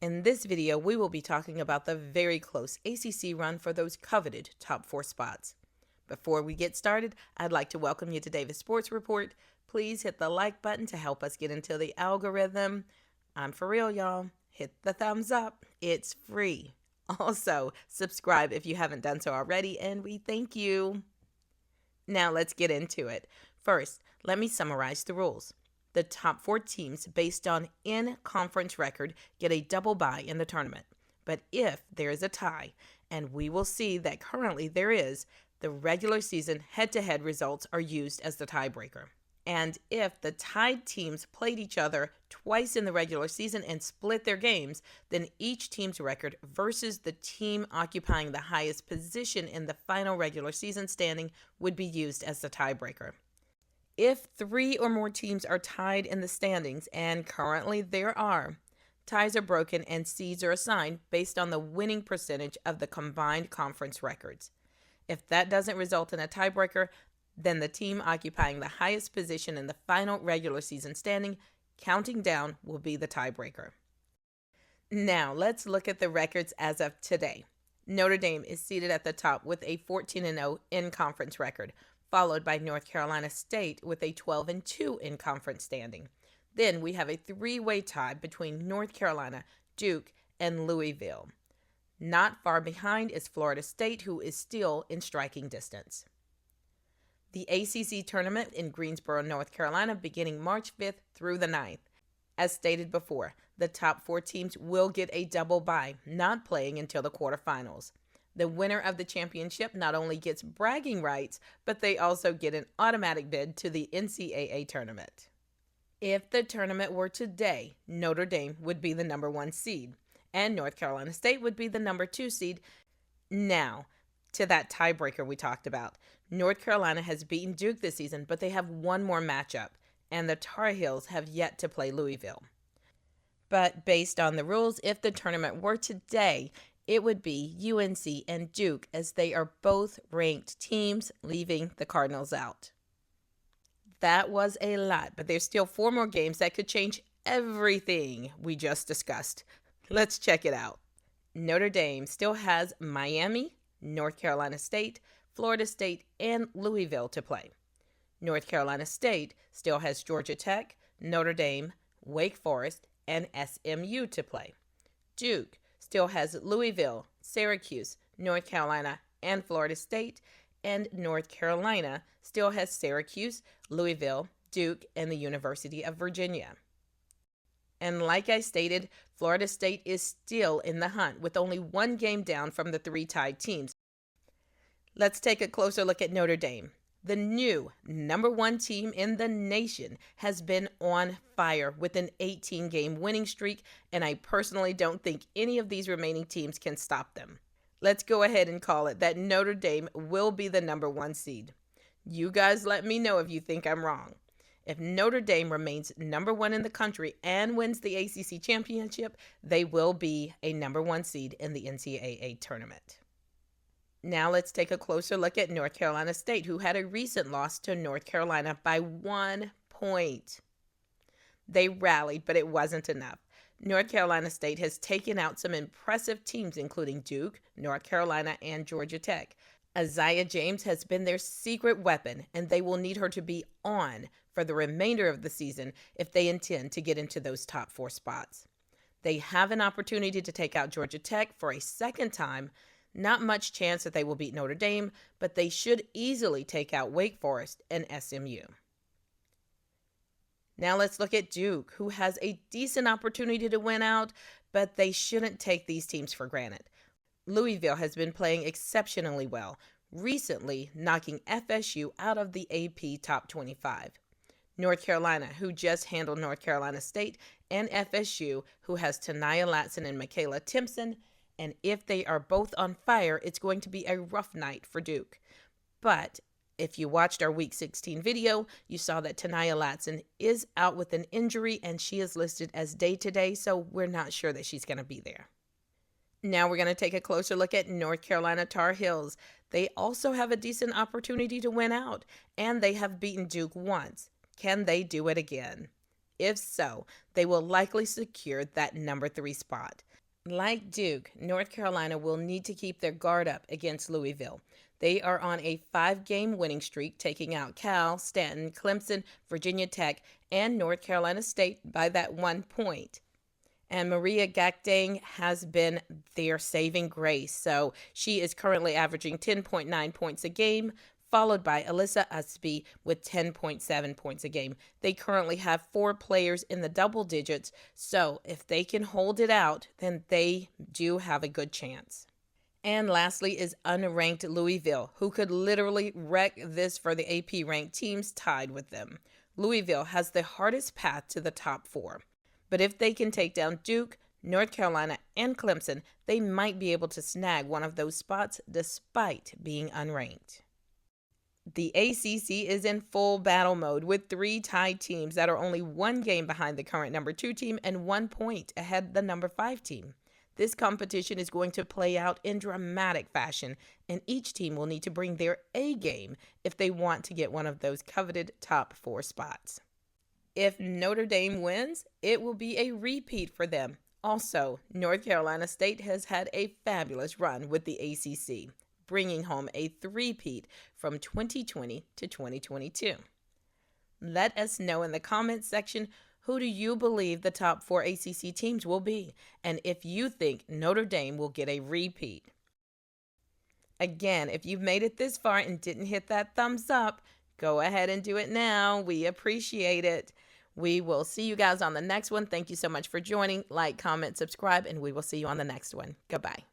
In this video, we will be talking about the very close ACC run for those coveted top 4 spots. Before we get started, I'd like to welcome you to Davis Sports Report. Please hit the like button to help us get into the algorithm. I'm for real, y'all. Hit the thumbs up. It's free. Also, subscribe if you haven't done so already, and we thank you. Now let's get into it. First, let me summarize the rules. The top 4 teams based on in-conference record get a double bye in the tournament. But if there is a tie, and we will see that currently there is, the regular season head-to-head results are used as the tiebreaker. And if the tied teams played each other twice in the regular season and split their games, then each team's record versus the team occupying the highest position in the final regular season standing would be used as the tiebreaker. If 3 or more teams are tied in the standings, and currently there are, ties are broken and seeds are assigned based on the winning percentage of the combined conference records. If that doesn't result in a tiebreaker, then the team occupying the highest position in the final regular season standing, counting down, will be the tiebreaker. Now, let's look at the records as of today. Notre Dame is seated at the top with a 14-0 in-conference record, followed by North Carolina State with a 12-2 in-conference standing. Then we have a 3-way tie between North Carolina, Duke, and Louisville. Not far behind is Florida State, who is still in striking distance. The ACC tournament in Greensboro, North Carolina, beginning March 5th through the 9th. As stated before, the top 4 teams will get a double bye, not playing until the quarterfinals. The winner of the championship not only gets bragging rights, but they also get an automatic bid to the NCAA tournament. If the tournament were today, Notre Dame would be the number 1 seed, and North Carolina State would be the number 2 seed. Now, to that tiebreaker we talked about. North Carolina has beaten Duke this season, but they have one more matchup, and the Tar Heels have yet to play Louisville. But based on the rules, if the tournament were today, it would be UNC and Duke, as they are both ranked teams, leaving the Cardinals out. That was a lot, but there's still 4 more games that could change everything we just discussed. Let's check it out. Notre Dame still has Miami, North Carolina State, Florida State, and Louisville to play. North Carolina State still has Georgia Tech, Notre Dame, Wake Forest, and SMU to play. Duke still has Louisville, Syracuse, North Carolina, and Florida State, and North Carolina still has Syracuse, Louisville, Duke, and the University of Virginia. And like I stated, Florida State is still in the hunt with only 1 game down from the 3 tied teams. Let's take a closer look at Notre Dame. The new number 1 team in the nation has been on fire with an 18-game winning streak, and I personally don't think any of these remaining teams can stop them. Let's go ahead and call it that Notre Dame will be the number 1 seed. You guys let me know if you think I'm wrong. If Notre Dame remains number 1 in the country and wins the ACC championship, they will be a number 1 seed in the NCAA tournament. Now let's take a closer look at North Carolina State, who had a recent loss to North Carolina by 1 point. They rallied, but it wasn't enough. North Carolina State has taken out some impressive teams, including Duke, North Carolina, and Georgia Tech. Isaiah James has been their secret weapon, and they will need her to be on for the remainder of the season if they intend to get into those top 4 spots. They have an opportunity to take out Georgia Tech for a second time. Not much chance that they will beat Notre Dame, but they should easily take out Wake Forest and SMU. Now let's look at Duke, who has a decent opportunity to win out, but they shouldn't take these teams for granted. Louisville has been playing exceptionally well, recently knocking FSU out of the AP Top 25. North Carolina, who just handled North Carolina State, and FSU, who has Taniyah Latson and Michaela Timpson, and if they are both on fire, it's going to be a rough night for Duke. But if you watched our Week 16 video, you saw that Taniyah Latson is out with an injury, and she is listed as day-to-day, so we're not sure that she's going to be there. Now we're going to take a closer look at North Carolina Tar Heels. They also have a decent opportunity to win out, and they have beaten Duke once. Can they do it again? If so, they will likely secure that number 3 spot. Like Duke, North Carolina will need to keep their guard up against Louisville. They are on a 5-game winning streak, taking out Cal, Stanton, Clemson, Virginia Tech, and North Carolina State by that 1 point. And Maria Gakdang has been their saving grace. So she is currently averaging 10.9 points a game, followed by Alyssa Usby with 10.7 points a game. They currently have 4 players in the double digits, so if they can hold it out, then they do have a good chance. And lastly is unranked Louisville, who could literally wreck this for the AP ranked teams tied with them. Louisville has the hardest path to the top 4. But if they can take down Duke, North Carolina, and Clemson, they might be able to snag one of those spots despite being unranked. The ACC is in full battle mode with 3 tied teams that are only 1 game behind the current number 2 team and 1 point ahead of the number 5 team. This competition is going to play out in dramatic fashion, and each team will need to bring their A game if they want to get one of those coveted top 4 spots. If Notre Dame wins, it will be a repeat for them. Also, North Carolina State has had a fabulous run with the ACC, bringing home a three-peat from 2020 to 2022. Let us know in the comments section, who do you believe the top 4 ACC teams will be, and if you think Notre Dame will get a repeat. Again, if you've made it this far and didn't hit that thumbs up, go ahead and do it now. We appreciate it. We will see you guys on the next one. Thank you so much for joining. Like, comment, subscribe, and we will see you on the next one. Goodbye.